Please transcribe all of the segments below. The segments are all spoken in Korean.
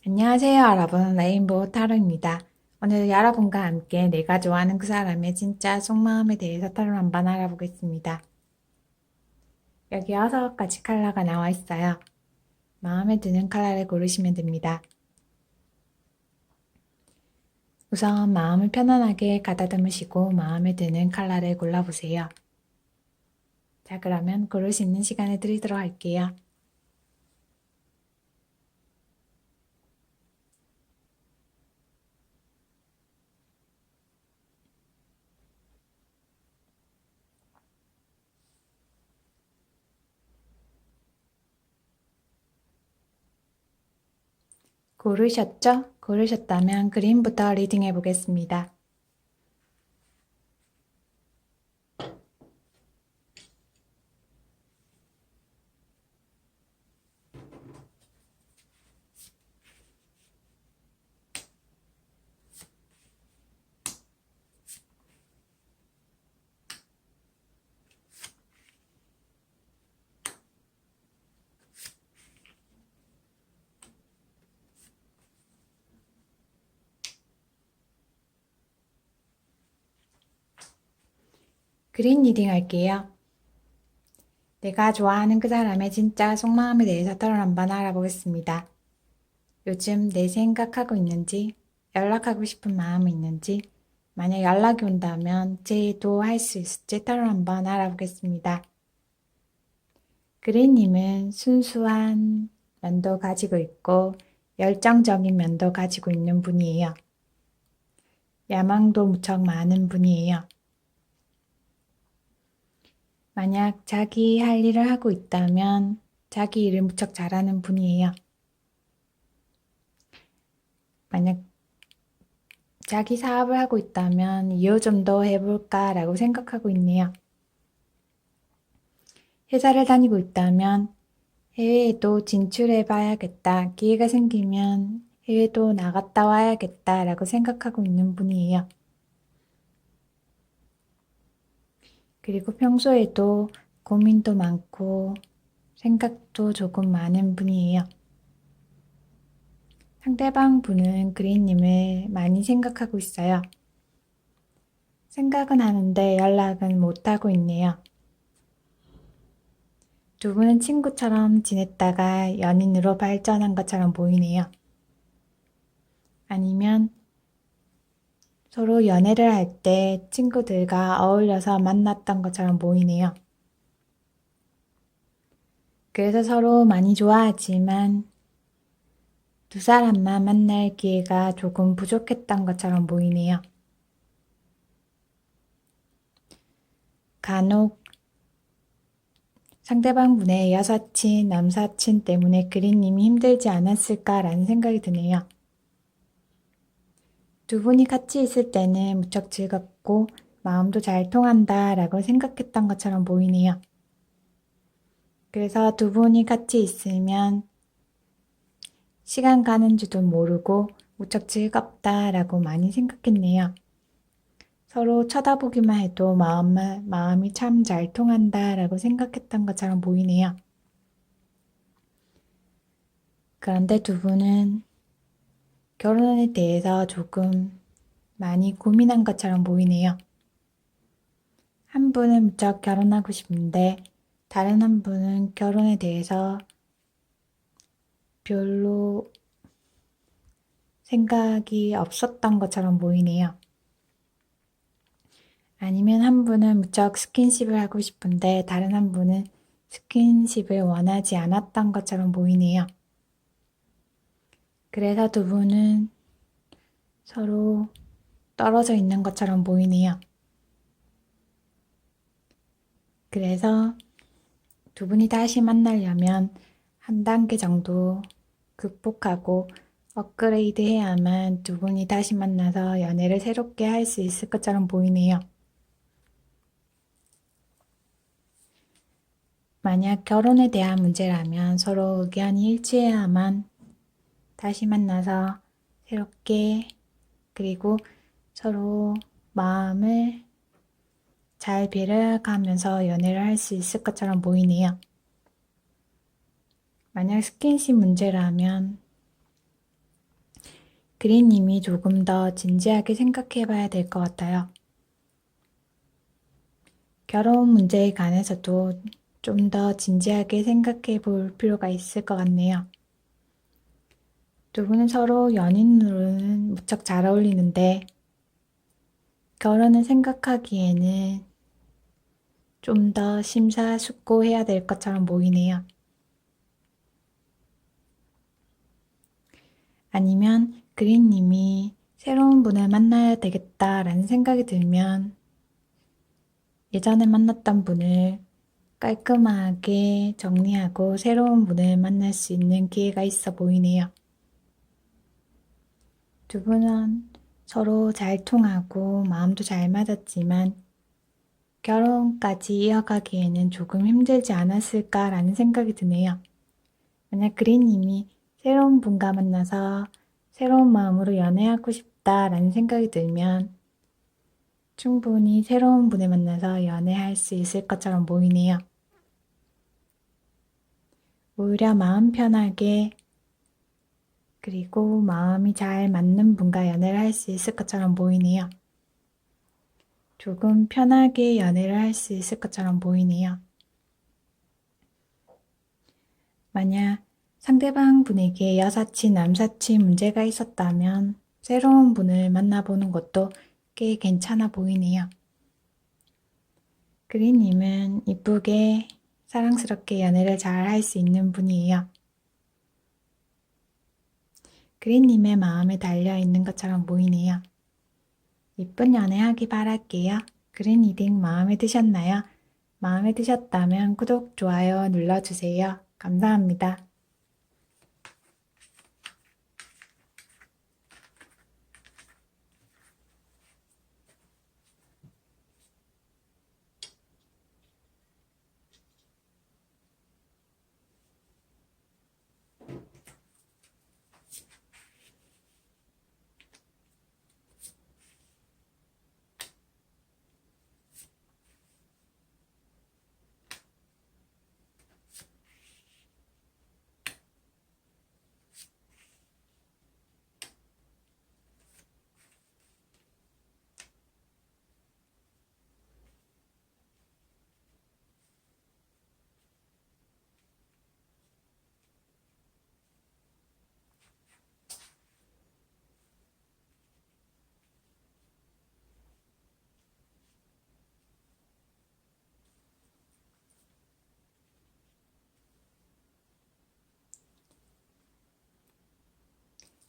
안녕하세요, 여러분. 레인보우 타로입니다. 오늘 여러분과 함께 내가 좋아하는 그 사람의 진짜 속마음에 대해서 타로 한번 알아보겠습니다. 여기 6가지 컬러가 나와 있어요. 마음에 드는 컬러를 고르시면 됩니다. 우선 마음을 편안하게 가다듬으시고 마음에 드는 컬러를 골라보세요. 자, 그러면 고를 수 있는 시간을 드리도록 할게요. 고르셨죠? 고르셨다면 그림부터 리딩해 보겠습니다. 그림 리딩 할게요. 내가 좋아하는 그 사람의 진짜 속마음에 대해서 타로 한번 알아보겠습니다. 요즘 내 생각하고 있는지, 연락하고 싶은 마음이 있는지, 만약 연락이 온다면 제도 할 수 있을지 타로 한번 알아보겠습니다. 그린님은 순수한 면도 가지고 있고 열정적인 면도 가지고 있는 분이에요. 야망도 무척 많은 분이에요. 만약 자기 할 일을 하고 있다면 자기 일을 무척 잘하는 분이에요. 만약 자기 사업을 하고 있다면 이어 좀 더 해볼까 라고 생각하고 있네요. 회사를 다니고 있다면 해외에도 진출해 봐야겠다. 기회가 생기면 해외도 나갔다 와야겠다 라고 생각하고 있는 분이에요. 그리고 평소에도 고민도 많고 생각도 조금 많은 분이에요. 상대방 분은 그린님을 많이 생각하고 있어요. 생각은 하는데 연락은 못하고 있네요. 두 분은 친구처럼 지냈다가 연인으로 발전한 것처럼 보이네요. 아니면 서로 연애를 할 때 친구들과 어울려서 만났던 것처럼 보이네요. 그래서 서로 많이 좋아하지만 두 사람만 만날 기회가 조금 부족했던 것처럼 보이네요. 간혹 상대방 분의 여사친, 남사친 때문에 그린님이 힘들지 않았을까라는 생각이 드네요. 두 분이 같이 있을 때는 무척 즐겁고 마음도 잘 통한다 라고 생각했던 것처럼 보이네요. 그래서 두 분이 같이 있으면 시간 가는 줄도 모르고 무척 즐겁다 라고 많이 생각했네요. 서로 쳐다보기만 해도 마음이 참 잘 통한다 라고 생각했던 것처럼 보이네요. 그런데 두 분은 결혼에 대해서 조금 많이 고민한 것처럼 보이네요. 한 분은 무척 결혼하고 싶은데 다른 한 분은 결혼에 대해서 별로 생각이 없었던 것처럼 보이네요. 아니면 한 분은 무척 스킨십을 하고 싶은데 다른 한 분은 스킨십을 원하지 않았던 것처럼 보이네요. 그래서 두 분은 서로 떨어져 있는 것처럼 보이네요. 그래서 두 분이 다시 만나려면 한 단계 정도 극복하고 업그레이드 해야만 두 분이 다시 만나서 연애를 새롭게 할 수 있을 것처럼 보이네요. 만약 결혼에 대한 문제라면 서로 의견이 일치해야만 다시 만나서 새롭게 그리고 서로 마음을 잘 배려가면서 연애를 할 수 있을 것처럼 보이네요. 만약 스킨십 문제라면 그린님이 조금 더 진지하게 생각해 봐야 될 것 같아요. 결혼 문제에 관해서도 좀 더 진지하게 생각해 볼 필요가 있을 것 같네요. 두 분은 서로 연인으로는 무척 잘 어울리는데 결혼을 생각하기에는 좀 더 심사숙고해야 될 것처럼 보이네요. 아니면 그린님이 새로운 분을 만나야 되겠다라는 생각이 들면 예전에 만났던 분을 깔끔하게 정리하고 새로운 분을 만날 수 있는 기회가 있어 보이네요. 두 분은 서로 잘 통하고 마음도 잘 맞았지만 결혼까지 이어가기에는 조금 힘들지 않았을까라는 생각이 드네요. 만약 그린님이 새로운 분과 만나서 새로운 마음으로 연애하고 싶다라는 생각이 들면 충분히 새로운 분을 만나서 연애할 수 있을 것처럼 보이네요. 오히려 마음 편하게 그리고 마음이 잘 맞는 분과 연애를 할 수 있을 것처럼 보이네요. 조금 편하게 연애를 할 수 있을 것처럼 보이네요. 만약 상대방 분에게 여사친, 남사친 문제가 있었다면 새로운 분을 만나보는 것도 꽤 괜찮아 보이네요. 그린님은 이쁘게 사랑스럽게 연애를 잘 할 수 있는 분이에요. 그린님의 마음에 달려있는 것처럼 보이네요. 이쁜 연애하기 바랄게요. 그린 리딩 마음에 드셨나요? 마음에 드셨다면 구독, 좋아요 눌러주세요. 감사합니다.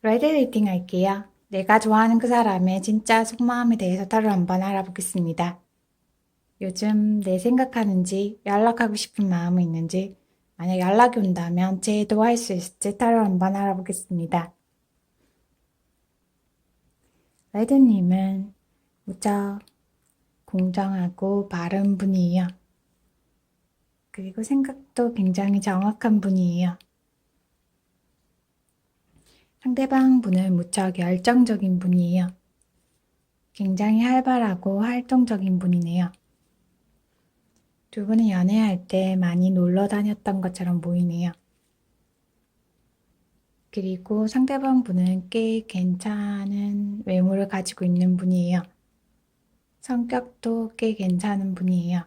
레드 리딩 할게요. 내가 좋아하는 그 사람의 진짜 속마음에 대해서 따로 한번 알아보겠습니다. 요즘 내 생각하는지 연락하고 싶은 마음이 있는지 만약 연락이 온다면 제도할 수 있을지 따로 한번 알아보겠습니다. 레드님은 무척 공정하고 바른 분이에요. 그리고 생각도 굉장히 정확한 분이에요. 상대방 분은 무척 열정적인 분이에요. 굉장히 활발하고 활동적인 분이네요. 두 분은 연애할 때 많이 놀러 다녔던 것처럼 보이네요. 그리고 상대방 분은 꽤 괜찮은 외모를 가지고 있는 분이에요. 성격도 꽤 괜찮은 분이에요.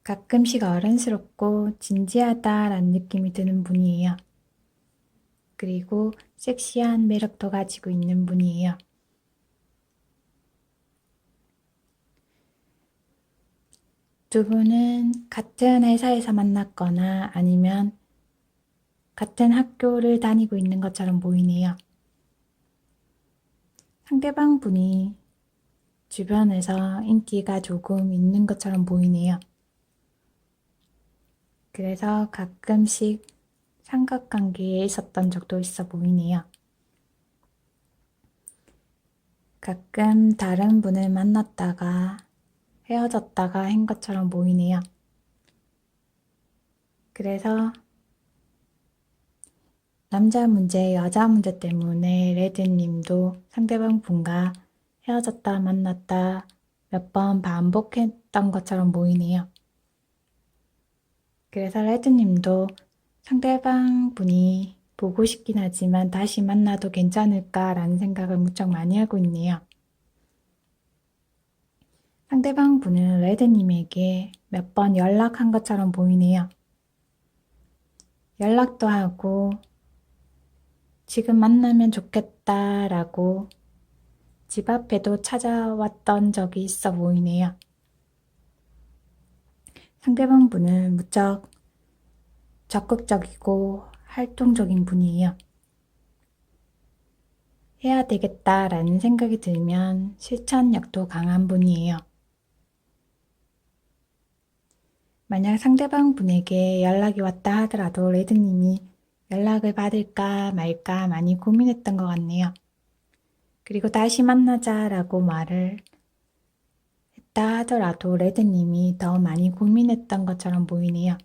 가끔씩 어른스럽고 진지하다라는 느낌이 드는 분이에요. 그리고 섹시한 매력도 가지고 있는 분이에요. 두 분은 같은 회사에서 만났거나 아니면 같은 학교를 다니고 있는 것처럼 보이네요. 상대방 분이 주변에서 인기가 조금 있는 것처럼 보이네요. 그래서 가끔씩 삼각관계에 있었던 적도 있어 보이네요. 가끔 다른 분을 만났다가 헤어졌다가 한 것처럼 보이네요. 그래서 남자 문제, 여자 문제 때문에 레드님도 상대방 분과 헤어졌다 만났다 몇 번 반복했던 것처럼 보이네요. 그래서 레드님도 상대방 분이 보고 싶긴 하지만 다시 만나도 괜찮을까라는 생각을 무척 많이 하고 있네요. 상대방 분은 레드님에게 몇 번 연락한 것처럼 보이네요. 연락도 하고 지금 만나면 좋겠다라고 집 앞에도 찾아왔던 적이 있어 보이네요. 상대방 분은 무척 적극적이고 활동적인 분이에요. 해야 되겠다라는 생각이 들면 실천력도 강한 분이에요. 만약 상대방 분에게 연락이 왔다 하더라도 레드님이 연락을 받을까 말까 많이 고민했던 것 같네요. 그리고 다시 만나자라고 말을 했다 하더라도 레드님이 더 많이 고민했던 것처럼 보이네요.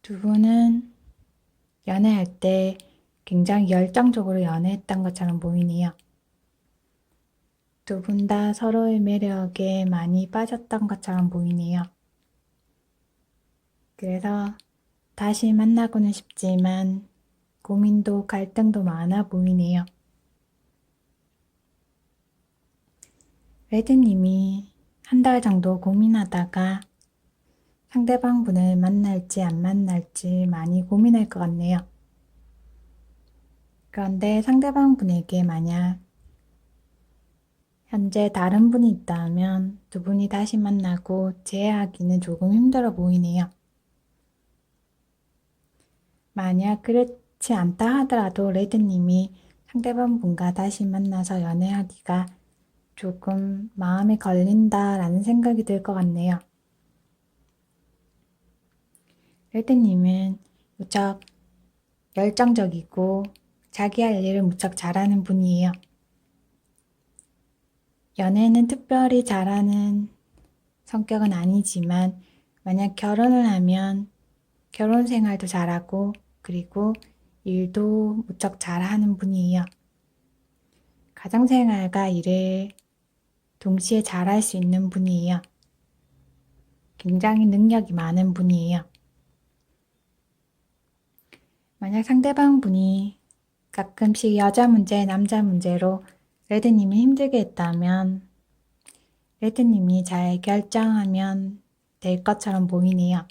두 분은 연애할 때 굉장히 열정적으로 연애했던 것처럼 보이네요. 두 분 다 서로의 매력에 많이 빠졌던 것처럼 보이네요. 그래서 다시 만나고는 싶지만 고민도 갈등도 많아 보이네요. 레드님이 한 달 정도 고민하다가 상대방 분을 만날지 안 만날지 많이 고민할 것 같네요. 그런데 상대방 분에게 만약 현재 다른 분이 있다면 두 분이 다시 만나고 재회하기는 조금 힘들어 보이네요. 만약 그렇지 않다 하더라도 레드님이 상대방 분과 다시 만나서 연애하기가 조금 마음에 걸린다라는 생각이 들 것 같네요. 레드님은 무척 열정적이고 자기 할 일을 무척 잘하는 분이에요. 연애는 특별히 잘하는 성격은 아니지만 만약 결혼을 하면 결혼 생활도 잘하고 그리고 일도 무척 잘하는 분이에요. 가정생활과 일을 동시에 잘할 수 있는 분이에요. 굉장히 능력이 많은 분이에요. 만약 상대방 분이 가끔씩 여자 문제, 남자 문제로 레드님을 힘들게 했다면 레드님이 잘 결정하면 될 것처럼 보이네요.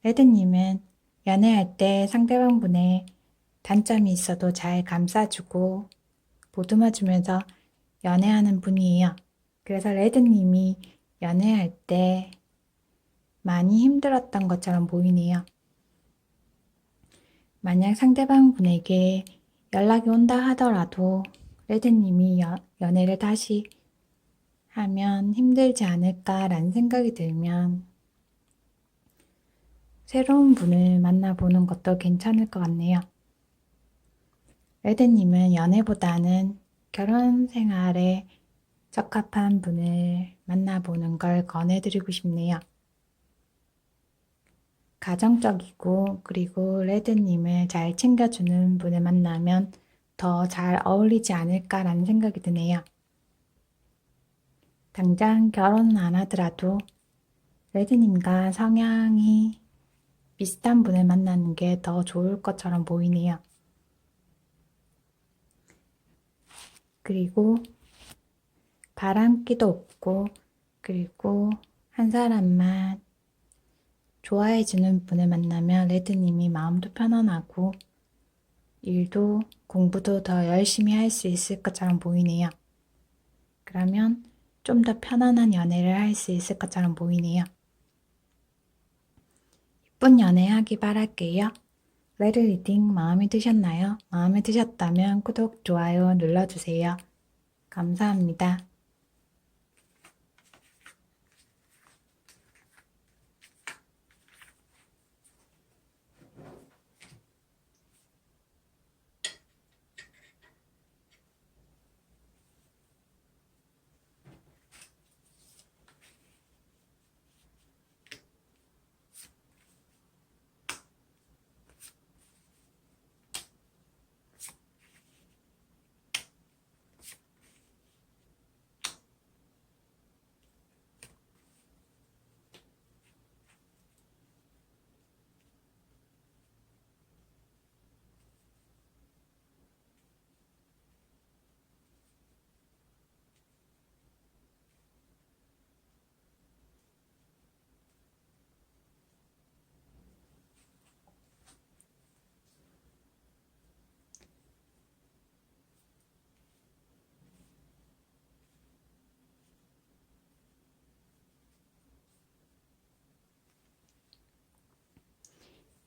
레드님은 연애할 때 상대방 분의 단점이 있어도 잘 감싸주고 보듬어주면서 연애하는 분이에요. 그래서 레드님이 연애할 때 많이 힘들었던 것처럼 보이네요. 만약 상대방 분에게 연락이 온다 하더라도 레드님이 연애를 다시 하면 힘들지 않을까라는 생각이 들면 새로운 분을 만나보는 것도 괜찮을 것 같네요. 레드님은 연애보다는 결혼 생활에 적합한 분을 만나보는 걸 권해드리고 싶네요. 가정적이고 그리고 레드님을 잘 챙겨주는 분을 만나면 더 잘 어울리지 않을까라는 생각이 드네요. 당장 결혼은 안 하더라도 레드님과 성향이 비슷한 분을 만나는 게 더 좋을 것처럼 보이네요. 그리고 바람기도 없고 그리고 한 사람만 좋아해주는 분을 만나면 레드님이 마음도 편안하고 일도 공부도 더 열심히 할 수 있을 것처럼 보이네요. 그러면 좀 더 편안한 연애를 할 수 있을 것처럼 보이네요. 예쁜 연애하기 바랄게요. 레드 리딩 마음에 드셨나요? 마음에 드셨다면 구독, 좋아요 눌러주세요. 감사합니다.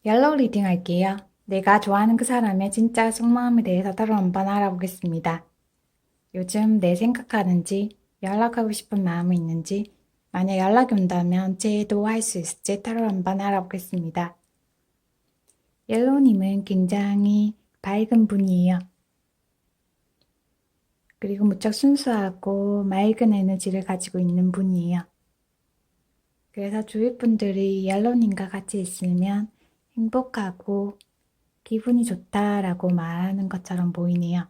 옐로우 리딩 할게요. 내가 좋아하는 그 사람의 진짜 속마음에 대해서 따로 한번 알아보겠습니다. 요즘 내 생각하는지, 연락하고 싶은 마음이 있는지, 만약 연락이 온다면 제도할 수 있을지 따로 한번 알아보겠습니다. 옐로우님은 굉장히 밝은 분이에요. 그리고 무척 순수하고 맑은 에너지를 가지고 있는 분이에요. 그래서 주위 분들이 옐로우님과 같이 있으면 행복하고 기분이 좋다라고 말하는 것처럼 보이네요.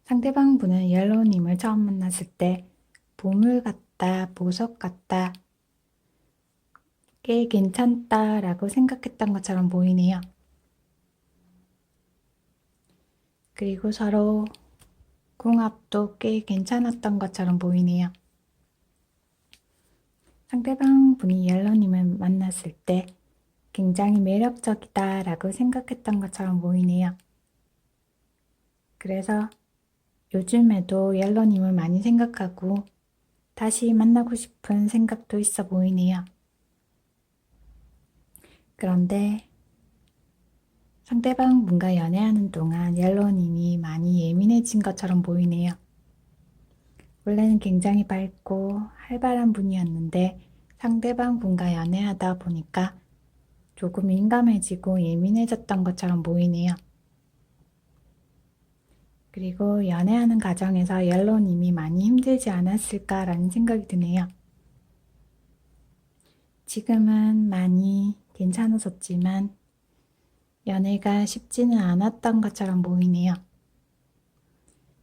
상대방 분은 옐로우님을 처음 만났을 때 보물 같다, 보석 같다, 꽤 괜찮다라고 생각했던 것처럼 보이네요. 그리고 서로 궁합도 꽤 괜찮았던 것처럼 보이네요. 상대방 분이 옐로우님을 만났을 때 굉장히 매력적이다라고 생각했던 것처럼 보이네요. 그래서 요즘에도 옐로우님을 많이 생각하고 다시 만나고 싶은 생각도 있어 보이네요. 그런데 상대방 분과 연애하는 동안 옐로우님이 많이 예민해진 것처럼 보이네요. 원래는 굉장히 밝고 활발한 분이었는데 상대방 분과 연애하다 보니까 조금 민감해지고 예민해졌던 것처럼 보이네요. 그리고 연애하는 과정에서 옐로우님이 많이 힘들지 않았을까라는 생각이 드네요. 지금은 많이 괜찮아졌지만 연애가 쉽지는 않았던 것처럼 보이네요.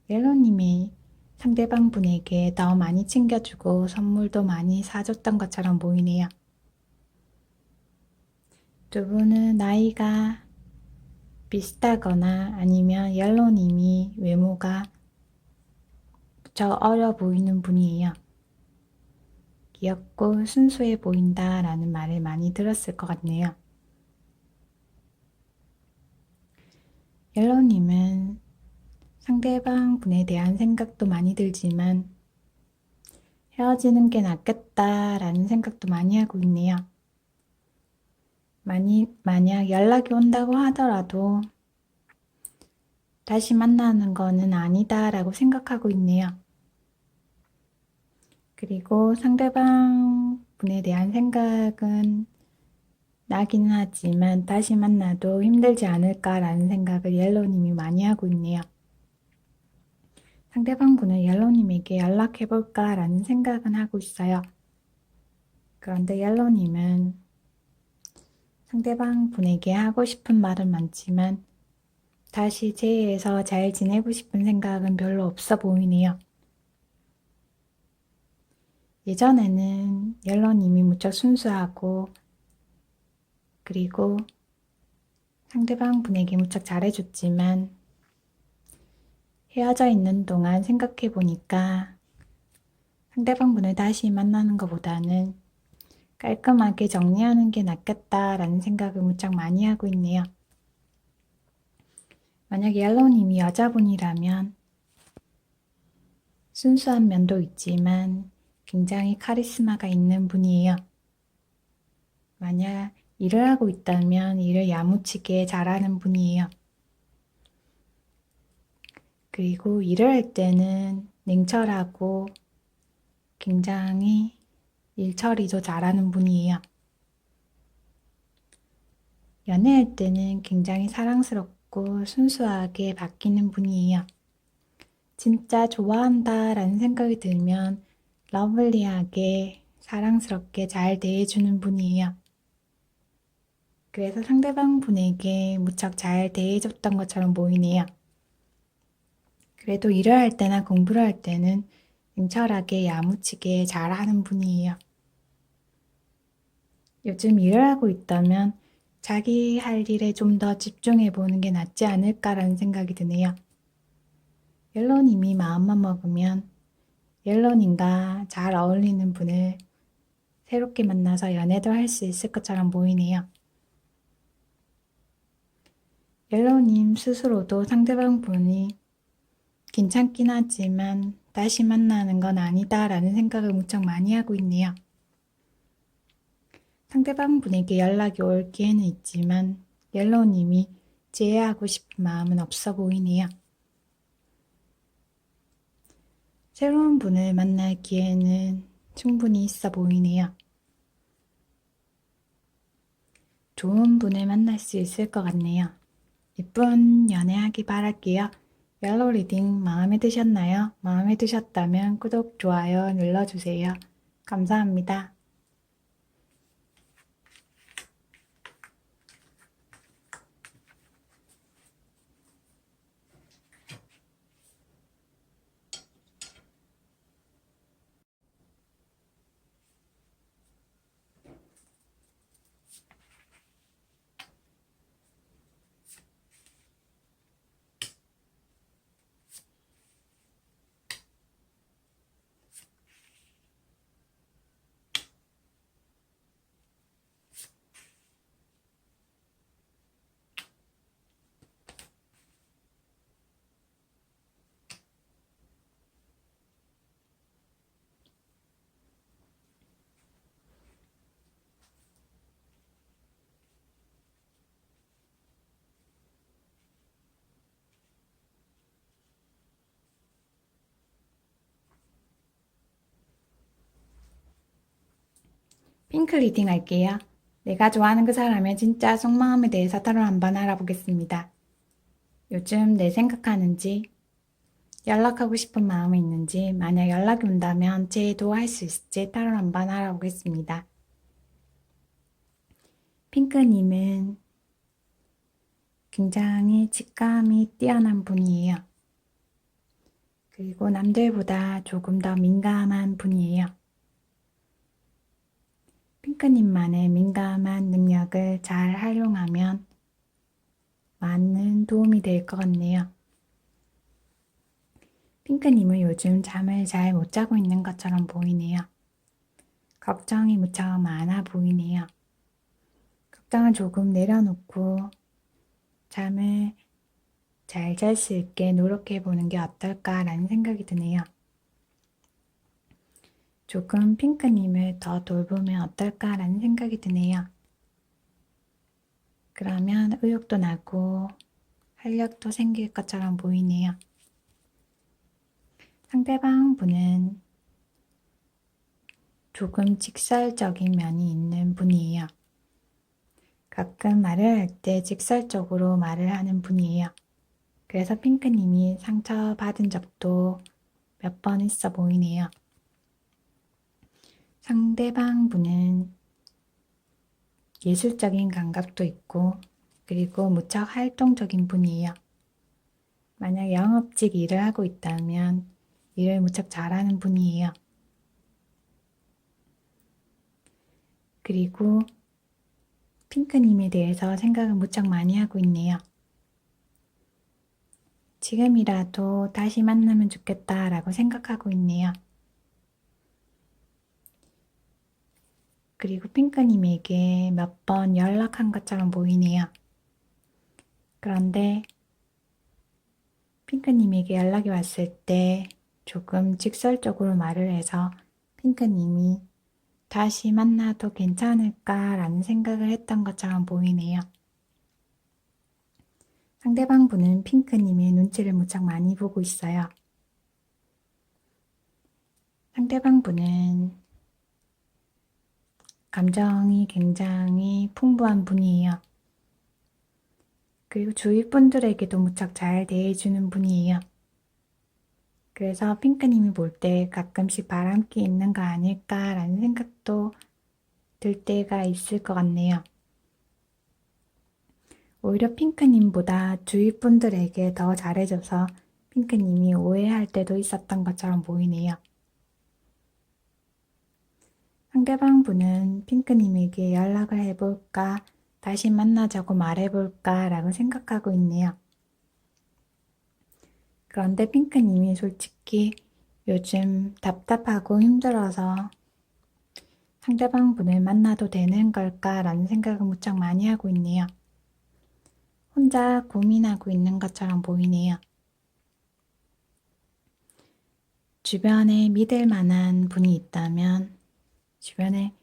옐로우님이 상대방 분에게 더 많이 챙겨주고 선물도 많이 사줬던 것처럼 보이네요. 두 분은 나이가 비슷하거나 아니면 옐로우님이 외모가 무척 어려 보이는 분이에요. 귀엽고 순수해 보인다라는 말을 많이 들었을 것 같네요. 옐로우님은 상대방 분에 대한 생각도 많이 들지만 헤어지는 게 낫겠다라는 생각도 많이 하고 있네요. 만약 연락이 온다고 하더라도 다시 만나는 거는 아니다라고 생각하고 있네요. 그리고 상대방 분에 대한 생각은 나기는 하지만 다시 만나도 힘들지 않을까라는 생각을 옐로우님이 많이 하고 있네요. 상대방 분은 옐로우님에게 연락해볼까라는 생각은 하고 있어요. 그런데 옐로우님은 상대방 분에게 하고 싶은 말은 많지만 다시 재회해서 잘 지내고 싶은 생각은 별로 없어 보이네요. 예전에는 옐로우님이 무척 순수하고 그리고 상대방 분에게 무척 잘해줬지만 헤어져 있는 동안 생각해 보니까 상대방 분을 다시 만나는 것보다는 깔끔하게 정리하는 게 낫겠다라는 생각을 무척 많이 하고 있네요. 만약 옐로우님이 여자분이라면 순수한 면도 있지만 굉장히 카리스마가 있는 분이에요. 만약 일을 하고 있다면 일을 야무지게 잘하는 분이에요. 그리고 일을 할 때는 냉철하고 굉장히 일 처리도 잘하는 분이에요. 연애할 때는 굉장히 사랑스럽고 순수하게 바뀌는 분이에요. 진짜 좋아한다 라는 생각이 들면 러블리하게 사랑스럽게 잘 대해주는 분이에요. 그래서 상대방 분에게 무척 잘 대해줬던 것처럼 보이네요. 그래도 일을 할 때나 공부를 할 때는 냉철하게 야무지게 잘하는 분이에요. 요즘 일을 하고 있다면 자기 할 일에 좀 더 집중해 보는 게 낫지 않을까라는 생각이 드네요. 옐로우님이 마음만 먹으면 옐로우님과 잘 어울리는 분을 새롭게 만나서 연애도 할 수 있을 것처럼 보이네요. 옐로우님 스스로도 상대방 분이 괜찮긴 하지만 다시 만나는 건 아니다라는 생각을 무척 많이 하고 있네요. 상대방 분에게 연락이 올 기회는 있지만 옐로우님이 제외하고 싶은 마음은 없어 보이네요. 새로운 분을 만날 기회는 충분히 있어 보이네요. 좋은 분을 만날 수 있을 것 같네요. 이쁜 연애하기 바랄게요. 옐로우 리딩 마음에 드셨나요? 마음에 드셨다면 구독, 좋아요 눌러주세요. 감사합니다. 핑크 리딩 할게요. 내가 좋아하는 그 사람의 진짜 속마음에 대해서 따로 한번 알아보겠습니다. 요즘 내 생각하는지, 연락하고 싶은 마음이 있는지, 만약 연락이 온다면 제도할 수 있을지 따로 한번 알아보겠습니다. 핑크님은 굉장히 직감이 뛰어난 분이에요. 그리고 남들보다 조금 더 민감한 분이에요. 핑크님만의 민감한 능력을 잘 활용하면 많은 도움이 될 것 같네요. 핑크님은 요즘 잠을 잘 못 자고 있는 것처럼 보이네요. 걱정이 무척 많아 보이네요. 걱정을 조금 내려놓고 잠을 잘 잘 수 있게 노력해 보는 게 어떨까라는 생각이 드네요. 조금 핑크님을 더 돌보면 어떨까라는 생각이 드네요. 그러면 의욕도 나고 활력도 생길 것처럼 보이네요. 상대방 분은 조금 직설적인 면이 있는 분이에요. 가끔 말을 할 때 직설적으로 말을 하는 분이에요. 그래서 핑크님이 상처받은 적도 몇 번 있어 보이네요. 상대방 분은 예술적인 감각도 있고 그리고 무척 활동적인 분이에요. 만약 영업직 일을 하고 있다면 일을 무척 잘하는 분이에요. 그리고 핑크님에 대해서 생각을 무척 많이 하고 있네요. 지금이라도 다시 만나면 좋겠다라고 생각하고 있네요. 그리고 핑크님에게 몇 번 연락한 것처럼 보이네요. 그런데 핑크님에게 연락이 왔을 때 조금 직설적으로 말을 해서 핑크님이 다시 만나도 괜찮을까라는 생각을 했던 것처럼 보이네요. 상대방 분은 핑크님의 눈치를 무척 많이 보고 있어요. 상대방 분은 감정이 굉장히 풍부한 분이에요. 그리고 주위 분들에게도 무척 잘 대해주는 분이에요. 그래서 핑크님이 볼 때 가끔씩 바람기 있는 거 아닐까라는 생각도 들 때가 있을 것 같네요. 오히려 핑크님보다 주위 분들에게 더 잘해줘서 핑크님이 오해할 때도 있었던 것처럼 보이네요. 상대방 분은 핑크님에게 연락을 해볼까, 다시 만나자고 말해볼까 라고 생각하고 있네요. 그런데 핑크님이 솔직히 요즘 답답하고 힘들어서 상대방 분을 만나도 되는 걸까라는 생각을 무척 많이 하고 있네요. 혼자 고민하고 있는 것처럼 보이네요. 주변에 믿을 만한 분이 있다면 주변에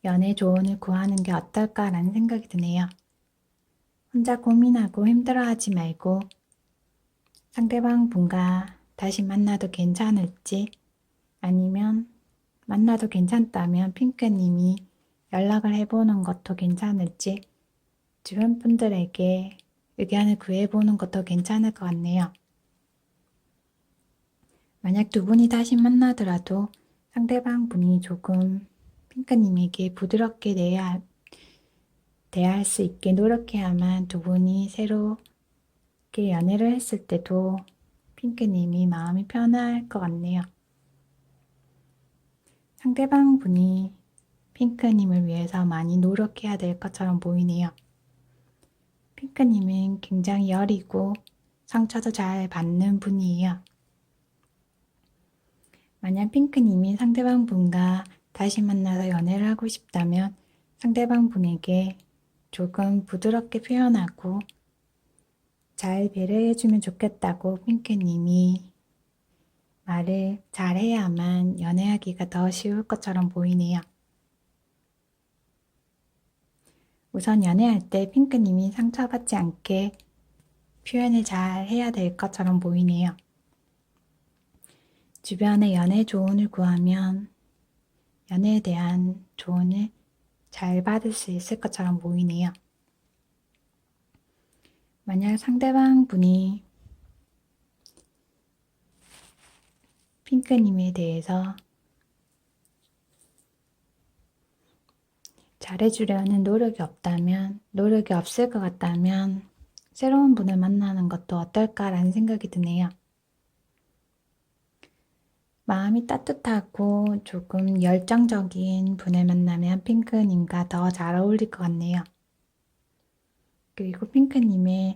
연애 조언을 구하는 게 어떨까라는 생각이 드네요. 혼자 고민하고 힘들어하지 말고 상대방 분과 다시 만나도 괜찮을지 아니면 만나도 괜찮다면 핑크님이 연락을 해보는 것도 괜찮을지 주변 분들에게 의견을 구해보는 것도 괜찮을 것 같네요. 만약 두 분이 다시 만나더라도 상대방 분이 조금 핑크님에게 부드럽게 대할 수 있게 노력해야만 두 분이 새롭게 연애를 했을 때도 핑크님이 마음이 편할 것 같네요. 상대방 분이 핑크님을 위해서 많이 노력해야 될 것처럼 보이네요. 핑크님은 굉장히 여리고 상처도 잘 받는 분이에요. 만약 핑크님이 상대방 분과 다시 만나서 연애를 하고 싶다면 상대방 분에게 조금 부드럽게 표현하고 잘 배려해주면 좋겠다고 핑크님이 말을 잘해야만 연애하기가 더 쉬울 것처럼 보이네요. 우선 연애할 때 핑크님이 상처받지 않게 표현을 잘 해야 될 것처럼 보이네요. 주변에 연애 조언을 구하면 연애에 대한 조언을 잘 받을 수 있을 것처럼 보이네요. 만약 상대방 분이 핑크님에 대해서 잘해주려는 노력이 없을 것 같다면 새로운 분을 만나는 것도 어떨까라는 생각이 드네요. 마음이 따뜻하고 조금 열정적인 분을 만나면 핑크님과 더 잘 어울릴 것 같네요. 그리고 핑크님의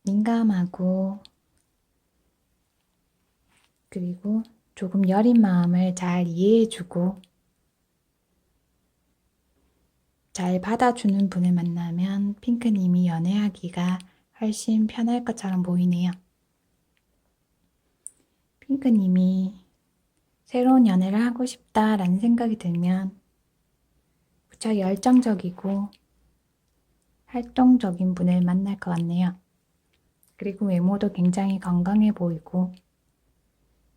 민감하고 그리고 조금 여린 마음을 잘 이해해주고 잘 받아주는 분을 만나면 핑크님이 연애하기가 훨씬 편할 것처럼 보이네요. 핑크님이 새로운 연애를 하고 싶다라는 생각이 들면 무척 열정적이고 활동적인 분을 만날 것 같네요. 그리고 외모도 굉장히 건강해 보이고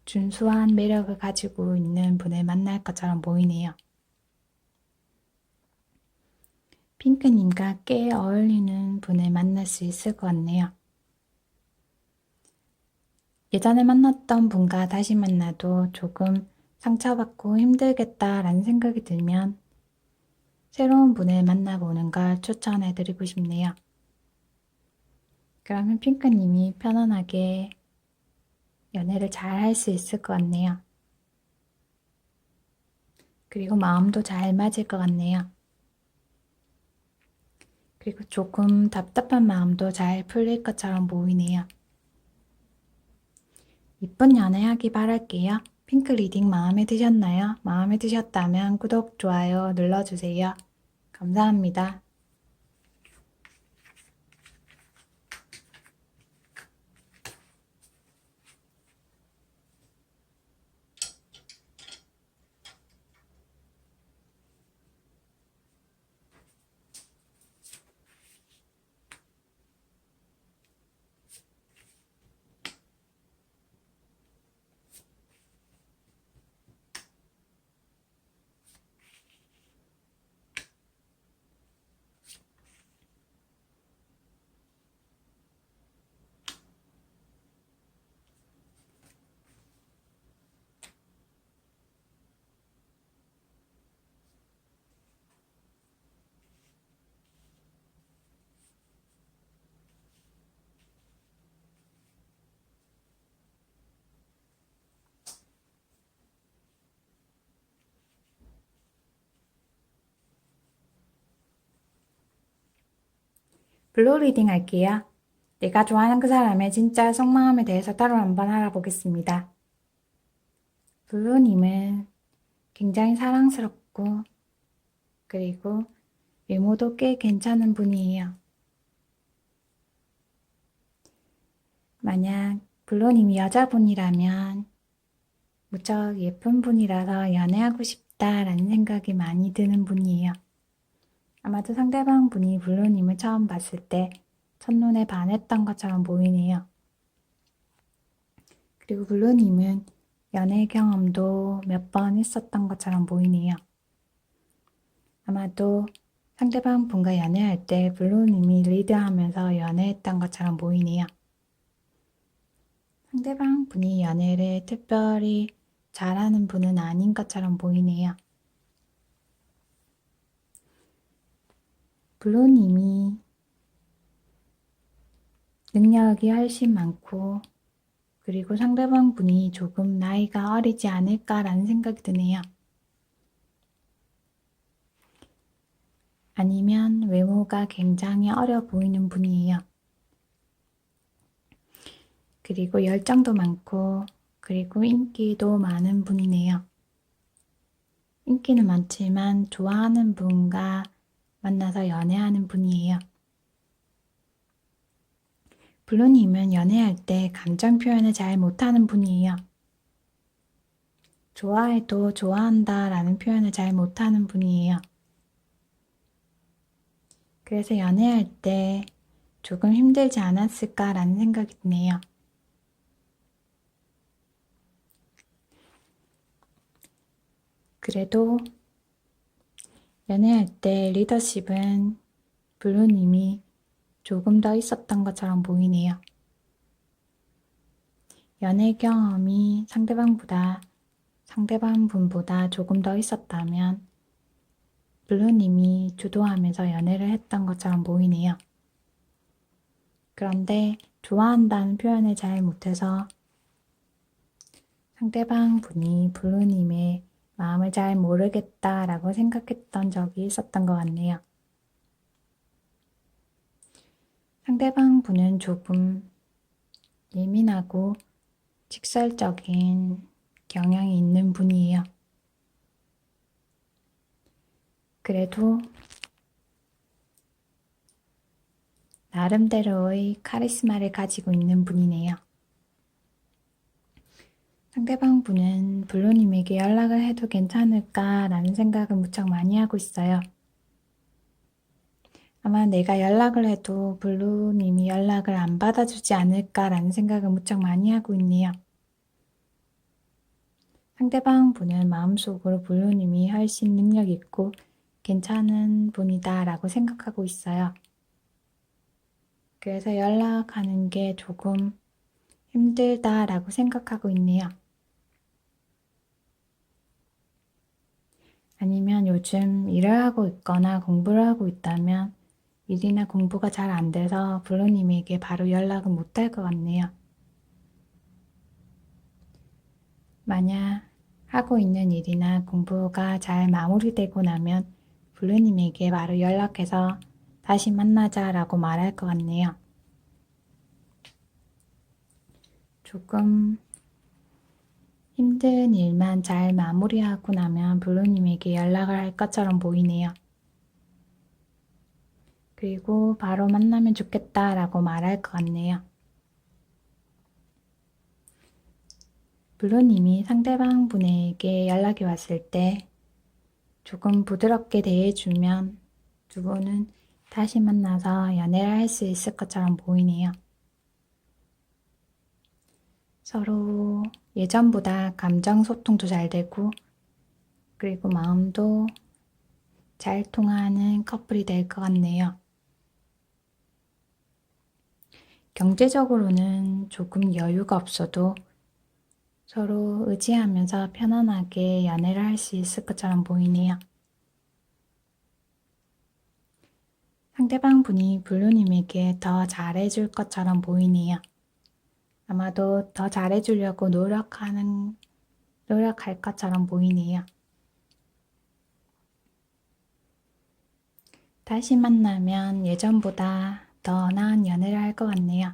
준수한 매력을 가지고 있는 분을 만날 것처럼 보이네요. 핑크님과 꽤 어울리는 분을 만날 수 있을 것 같네요. 예전에 만났던 분과 다시 만나도 조금 상처받고 힘들겠다라는 생각이 들면 새로운 분을 만나보는 걸 추천해드리고 싶네요. 그러면 핑크님이 편안하게 연애를 잘 할 수 있을 것 같네요. 그리고 마음도 잘 맞을 것 같네요. 그리고 조금 답답한 마음도 잘 풀릴 것처럼 보이네요. 이쁜 연애하기 바랄게요. 핑크 리딩 마음에 드셨나요? 마음에 드셨다면 구독, 좋아요 눌러주세요. 감사합니다. 블루 리딩 할게요. 내가 좋아하는 그 사람의 진짜 속마음에 대해서 따로 한번 알아보겠습니다. 블루님은 굉장히 사랑스럽고 그리고 외모도 꽤 괜찮은 분이에요. 만약 블루님이 여자분이라면 무척 예쁜 분이라서 연애하고 싶다 있다라는 생각이 많이 드는 분이에요. 아마도 상대방 분이 블루님을 처음 봤을 때 첫눈에 반했던 것처럼 보이네요. 그리고 블루님은 연애 경험도 몇 번 있었던 것처럼 보이네요. 아마도 상대방 분과 연애할 때 블루님이 리드하면서 연애했던 것처럼 보이네요. 상대방 분이 연애를 특별히 잘하는 분은 아닌 것처럼 보이네요. 블루님이 능력이 훨씬 많고 그리고 상대방 분이 조금 나이가 어리지 않을까라는 생각이 드네요. 아니면 외모가 굉장히 어려 보이는 분이에요. 그리고 열정도 많고 그리고 인기도 많은 분이네요. 인기는 많지만 좋아하는 분과 만나서 연애하는 분이에요. 블루님은 연애할 때 감정 표현을 잘 못하는 분이에요. 좋아해도 좋아한다 라는 표현을 잘 못하는 분이에요. 그래서 연애할 때 조금 힘들지 않았을까라는 생각이 드네요. 그래도 연애할 때 리더십은 블루님이 조금 더 있었던 것처럼 보이네요. 연애 경험이 상대방 분보다 조금 더 있었다면 블루님이 주도하면서 연애를 했던 것처럼 보이네요. 그런데 좋아한다는 표현을 잘 못해서 상대방 분이 블루님의 마음을 잘 모르겠다라고 생각했던 적이 있었던 것 같네요. 상대방 분은 조금 예민하고 직설적인 경향이 있는 분이에요. 그래도 나름대로의 카리스마를 가지고 있는 분이네요. 상대방 분은 블루님에게 연락을 해도 괜찮을까라는 생각을 무척 많이 하고 있어요. 아마 내가 연락을 해도 블루님이 연락을 안 받아주지 않을까라는 생각을 무척 많이 하고 있네요. 상대방 분은 마음속으로 블루님이 훨씬 능력 있고 괜찮은 분이다 라고 생각하고 있어요. 그래서 연락하는 게 조금 힘들다라고 생각하고 있네요. 아니면 요즘 일을 하고 있거나 공부를 하고 있다면 일이나 공부가 잘 안 돼서 블루님에게 바로 연락은 못 할 것 같네요. 만약 하고 있는 일이나 공부가 잘 마무리되고 나면 블루님에게 바로 연락해서 다시 만나자라고 말할 것 같네요. 조금 힘든 일만 잘 마무리하고 나면 블루님에게 연락을 할 것처럼 보이네요. 그리고 바로 만나면 좋겠다라고 말할 것 같네요. 블루님이 상대방 분에게 연락이 왔을 때 조금 부드럽게 대해주면 두 분은 다시 만나서 연애를 할 수 있을 것처럼 보이네요. 서로 예전보다 감정 소통도 잘 되고 그리고 마음도 잘 통하는 커플이 될 것 같네요. 경제적으로는 조금 여유가 없어도 서로 의지하면서 편안하게 연애를 할 수 있을 것처럼 보이네요. 상대방 분이 블루님에게 더 잘해줄 것처럼 보이네요. 아마도 더 잘해주려고 노력할 것처럼 보이네요. 다시 만나면 예전보다 더 나은 연애를 할 것 같네요.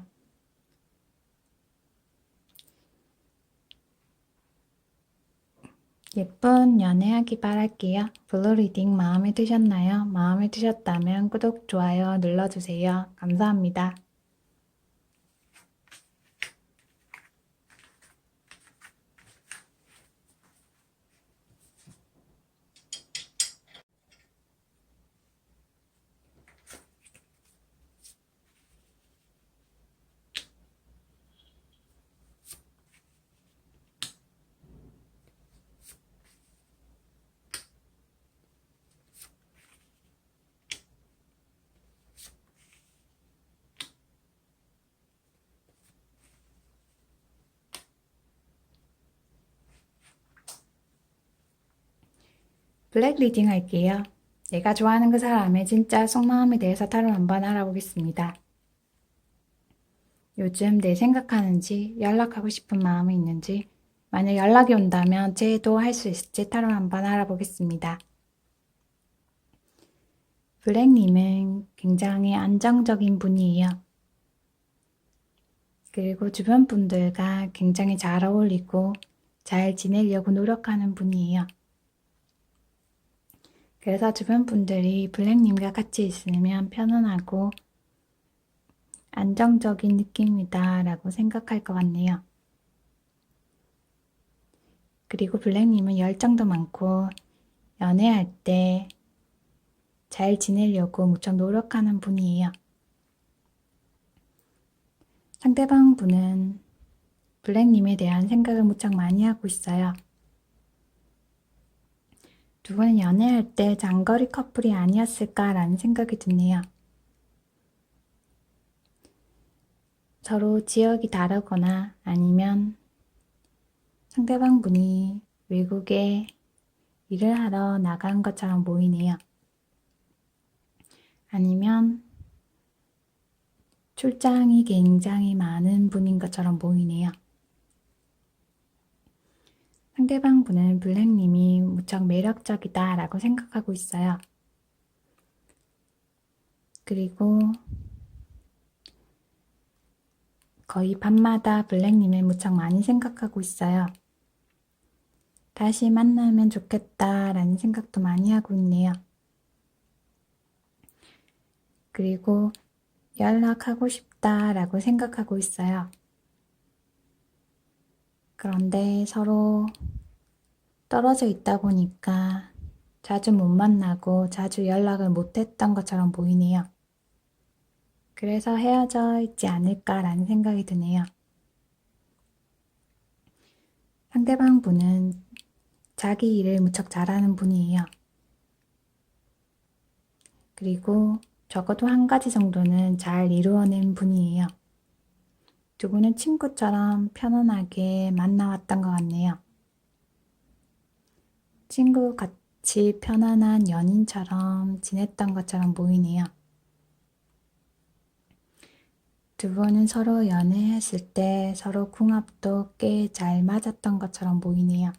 예쁜 연애하기 바랄게요. 블루 리딩 마음에 드셨나요? 마음에 드셨다면 구독, 좋아요 눌러주세요. 감사합니다. 블랙 리딩 할게요. 내가 좋아하는 그 사람의 진짜 속마음에 대해서 타로 한번 알아보겠습니다. 요즘 내 생각하는지, 연락하고 싶은 마음이 있는지, 만약 연락이 온다면 제도 할 수 있을지 타로 한번 알아보겠습니다. 블랙님은 굉장히 안정적인 분이에요. 그리고 주변 분들과 굉장히 잘 어울리고 잘 지내려고 노력하는 분이에요. 그래서 주변 분들이 블랙님과 같이 있으면 편안하고 안정적인 느낌이다 라고 생각할 것 같네요. 그리고 블랙님은 열정도 많고 연애할 때 잘 지내려고 무척 노력하는 분이에요. 상대방 분은 블랙님에 대한 생각을 무척 많이 하고 있어요. 두 분은 연애할 때 장거리 커플이 아니었을까라는 생각이 드네요. 서로 지역이 다르거나 아니면 상대방 분이 외국에 일을 하러 나간 것처럼 보이네요. 아니면 출장이 굉장히 많은 분인 것처럼 보이네요. 상대방 분은 블랙님이 무척 매력적이다 라고 생각하고 있어요. 그리고 거의 밤마다 블랙님을 무척 많이 생각하고 있어요. 다시 만나면 좋겠다 라는 생각도 많이 하고 있네요. 그리고 연락하고 싶다 라고 생각하고 있어요. 그런데 서로 떨어져 있다 보니까 자주 못 만나고 자주 연락을 못 했던 것처럼 보이네요. 그래서 헤어져 있지 않을까라는 생각이 드네요. 상대방 분은 자기 일을 무척 잘하는 분이에요. 그리고 적어도 한 가지 정도는 잘 이루어낸 분이에요. 두 분은 친구처럼 편안하게 만나왔던 것 같네요. 친구 같이 편안한 연인처럼 지냈던 것처럼 보이네요. 두 분은 서로 연애했을 때 서로 궁합도 꽤 잘 맞았던 것처럼 보이네요.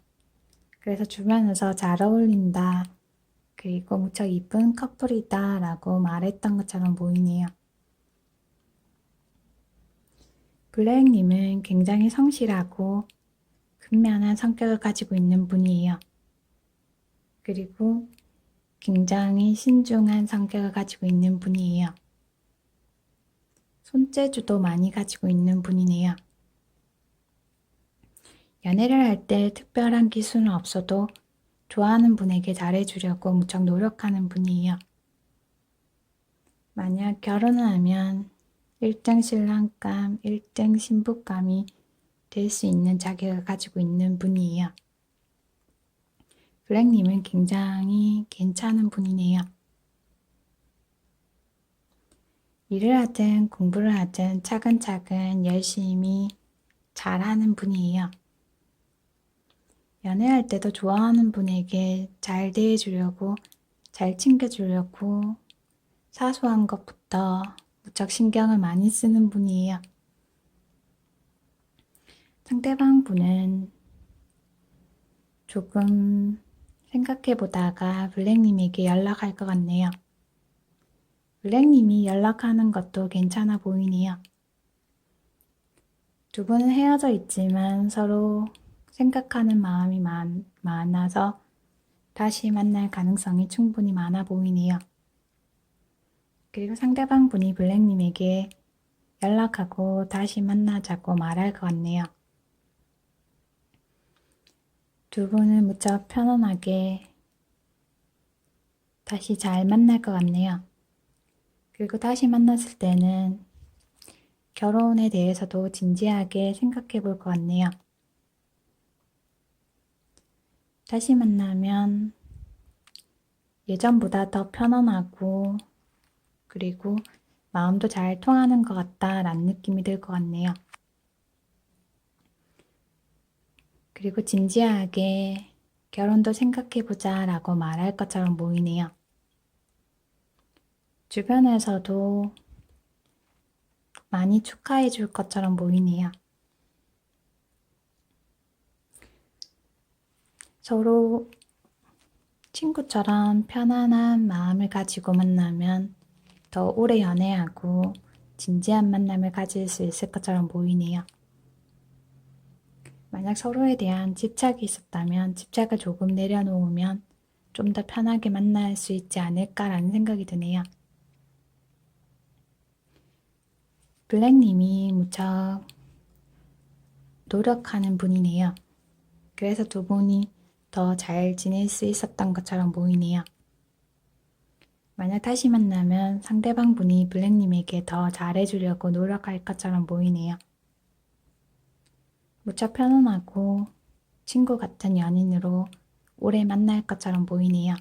그래서 주변에서 잘 어울린다, 그리고 무척 이쁜 커플이다 라고 말했던 것처럼 보이네요. 블랙님은 굉장히 성실하고 근면한 성격을 가지고 있는 분이에요. 그리고 굉장히 신중한 성격을 가지고 있는 분이에요. 손재주도 많이 가지고 있는 분이네요. 연애를 할 때 특별한 기술은 없어도 좋아하는 분에게 잘해주려고 무척 노력하는 분이에요. 만약 결혼을 하면 1등 신랑감, 1등 신부감이 될 수 있는 자격을 가지고 있는 분이에요. 블랙님은 굉장히 괜찮은 분이네요. 일을 하든 공부를 하든 차근차근 열심히 잘하는 분이에요. 연애할 때도 좋아하는 분에게 잘 대해주려고, 잘 챙겨주려고 사소한 것부터 무척 신경을 많이 쓰는 분이에요. 상대방 분은 조금 생각해 보다가 블랙님에게 연락할 것 같네요. 블랙님이 연락하는 것도 괜찮아 보이네요. 두 분은 헤어져 있지만 서로 생각하는 마음이 많아서 다시 만날 가능성이 충분히 많아 보이네요. 그리고 상대방 분이 블랙님에게 연락하고 다시 만나자고 말할 것 같네요. 두 분은 무척 편안하게 다시 잘 만날 것 같네요. 그리고 다시 만났을 때는 결혼에 대해서도 진지하게 생각해 볼 것 같네요. 다시 만나면 예전보다 더 편안하고 그리고 마음도 잘 통하는 것 같다라는 느낌이 들 것 같네요. 그리고 진지하게 결혼도 생각해보자 라고 말할 것처럼 보이네요. 주변에서도 많이 축하해 줄 것처럼 보이네요. 서로 친구처럼 편안한 마음을 가지고 만나면 더 오래 연애하고 진지한 만남을 가질 수 있을 것처럼 보이네요. 만약 서로에 대한 집착이 있었다면 집착을 조금 내려놓으면 좀 더 편하게 만날 수 있지 않을까라는 생각이 드네요. 블랙님이 무척 노력하는 분이네요. 그래서 두 분이 더 잘 지낼 수 있었던 것처럼 보이네요. 만약 다시 만나면 상대방 분이 블랙님에게 더 잘해주려고 노력할 것처럼 보이네요. 무척 편안하고 친구 같은 연인으로 오래 만날 것처럼 보이네요.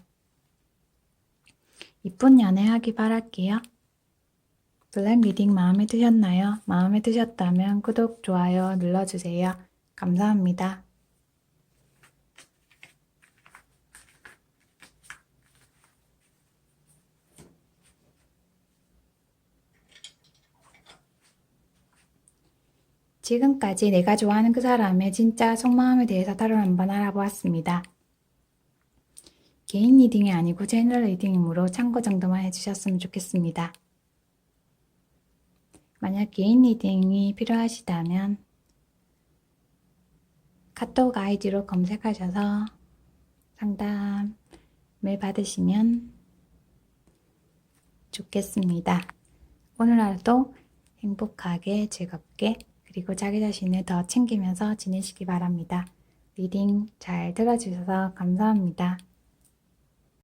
이쁜 연애하기 바랄게요. 블랙 리딩 마음에 드셨나요? 마음에 드셨다면 구독, 좋아요 눌러주세요. 감사합니다. 지금까지 내가 좋아하는 그 사람의 진짜 속마음에 대해서 타로 한번 알아보았습니다. 개인 리딩이 아니고 채널 리딩이므로 참고 정도만 해주셨으면 좋겠습니다. 만약 개인 리딩이 필요하시다면 카톡 아이디로 검색하셔서 상담을 받으시면 좋겠습니다. 오늘 하루도 행복하게 즐겁게 그리고 자기 자신을 더 챙기면서 지내시기 바랍니다. 리딩 잘 들어주셔서 감사합니다.